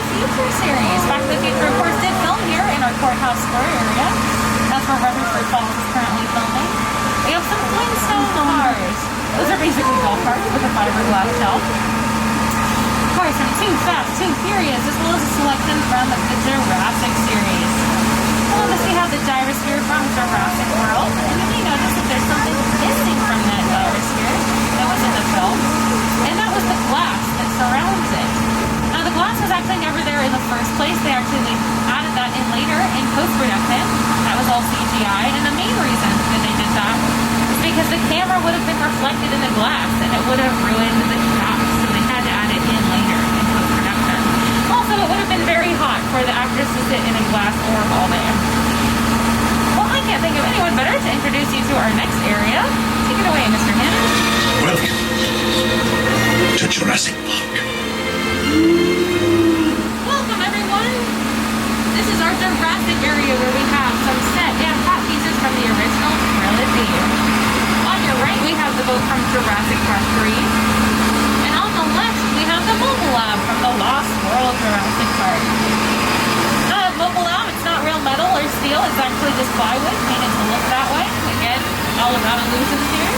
Future series. Back to the Future, of course, did film here in our Courthouse Square area. That's where Rutherford Falls is currently filming. We have some Flintstone cars. Those are basically golf carts with a fiberglass shell. Of course, some Too Fast, Too Furious, as well as a selection from the Jurassic series. We have the gyrosphere from Jurassic World, and you may notice that there's something missing from that gyrosphere that was in the film, and that was the glass that surrounds it. Now, the glass was actually never there in the first place. They actually added that in later in post-production. That was all CGI, and the main reason that they did that is because the camera would have been reflected in the glass, and it would have ruined the shot, so they had to add it in later in post-production. Also, it would have been very hot for the actress to sit in a glass orb all day. I can't think of anyone better to introduce you to our next area. Take it away, Mr. Hammond. Welcome to Jurassic Park. Welcome, everyone. This is our Jurassic area where we have some set and hot pieces from the original trilogy. On your right, we have the boat from Jurassic Park 3. And on the left, we have the mobile lab from the Lost World Jurassic Park. Mobile lab, it's not real metal or steel, it's actually just plywood painted to look that way. Again, all about illusions here.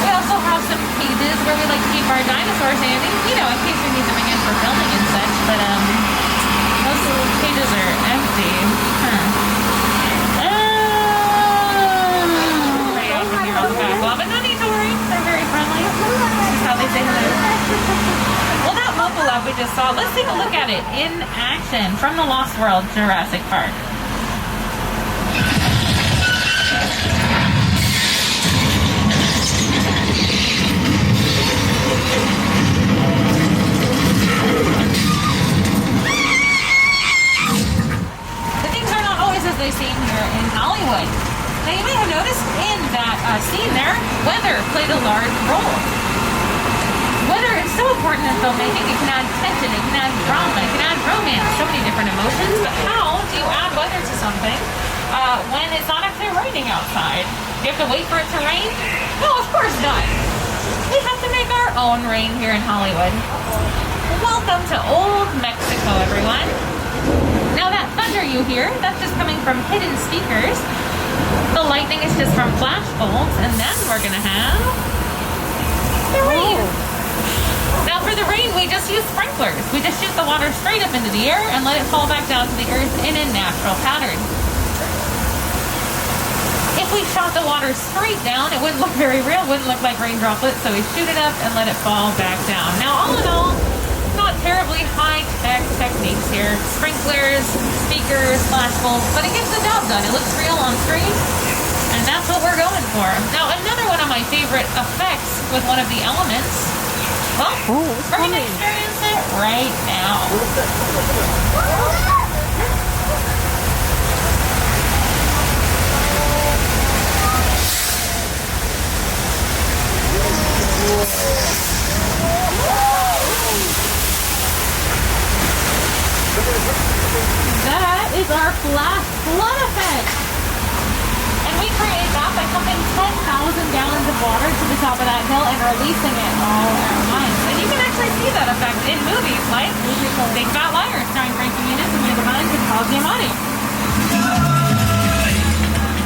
We also have some cages where we like to keep our dinosaurs handy, you know, in case we need them again for filming and such, but most of the cages are empty. Pretty open here on the back wall, but no need to worry, they're very friendly. This is how they say hello. Well, that mobile lab we just saw, let's take a look at it in action from the Lost World Jurassic Park. The things are not always as they seem here in Hollywood. Now, you may have noticed in that scene there, weather played a large role. Weather is so important in filmmaking. It can add tension, it can add drama, it can add romance, so many different emotions. But how do you add weather to something when it's not actually raining outside? Do you have to wait for it to rain? No, of course not. We have to make our own rain here in Hollywood. Welcome to Old Mexico, everyone. Now that thunder you hear, that's just coming from hidden speakers. The lightning is just from flash bulbs, and then we're gonna have the rain. Now for the rain, we just use sprinklers. We just shoot the water straight up into the air and let it fall back down to the earth in a natural pattern. If we shot the water straight down, it wouldn't look very real, wouldn't look like rain droplets, so we shoot it up and let it fall back down. Now all in all, not terribly high-tech techniques here. Sprinklers, speakers, flash bulbs, but it gets the job done. It looks real on screen, and that's what we're going for. Now another one of my favorite effects with one of the elements, well, we're going to experience it right now. That is our flash flood effect. And we create that by pumping 10,000 gallons of water to the top of that hill and releasing it all at once. And you can actually see that effect in movies like Big Fat Liar, starring Frankie Muniz and Amanda Bynes and Paul Giamatti.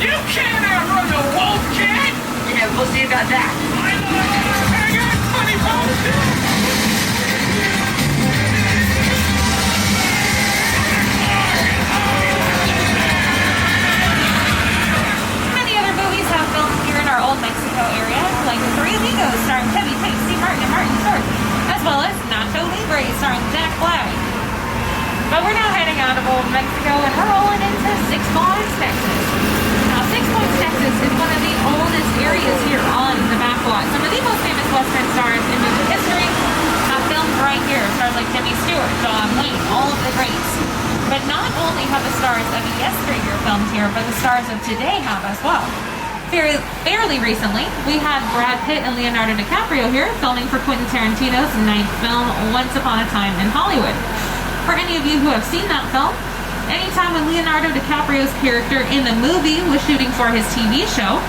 You can't outrun a wolf, kid! Yeah, we'll see about that. I got 20 volts. Our Old Mexico area, like The Three Amigos, starring Chevy Chase, Steve Martin, and Martin Short, as well as Nacho Libre, starring Jack Black. But we're now heading out of Old Mexico, and we're rolling into Six Flags, Texas. Now, Six Flags, Texas is one of the oldest areas here on the backlot. Some of the most famous Western stars in movie history have filmed right here. Stars like Jimmy Stewart, John Wayne, all of the greats. But not only have the stars of yesteryear filmed here, but the stars of today have as well. Fairly recently, we had Brad Pitt and Leonardo DiCaprio here filming for Quentin Tarantino's ninth film, Once Upon a Time in Hollywood. For any of you who have seen that film, anytime when Leonardo DiCaprio's character in the movie was shooting for his TV show,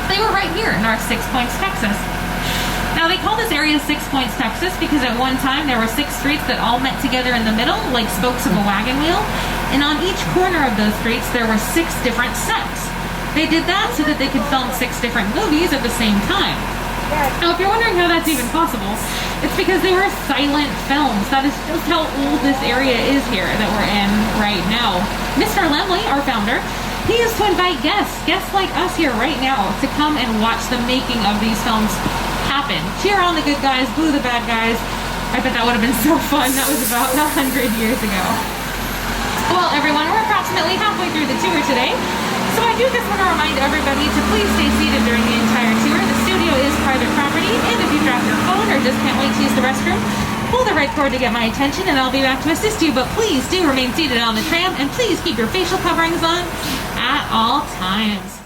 they were right here in our Six Points, Texas. Now they call this area 6 Points, Texas, because at one time there were 6 streets that all met together in the middle, like spokes of a wagon wheel. And on each corner of those streets there were 6 different sets. They did that so that they could film 6 different movies at the same time. Now, if you're wondering how that's even possible, it's because they were silent films. That is just how old this area is here that we're in right now. Mr. Lemley, our founder, he used to invite guests like us here right now, to come and watch the making of these films happen. Cheer on the good guys, boo the bad guys. I bet that would have been so fun. That was about 100 years ago. Well, everyone, we're approximately halfway through the tour today. So I do just want to remind everybody to please stay seated during the entire tour. The studio is private property, and if you drop your phone or just can't wait to use the restroom, pull the right cord to get my attention and I'll be back to assist you. But please do remain seated on the tram, and please keep your facial coverings on at all times.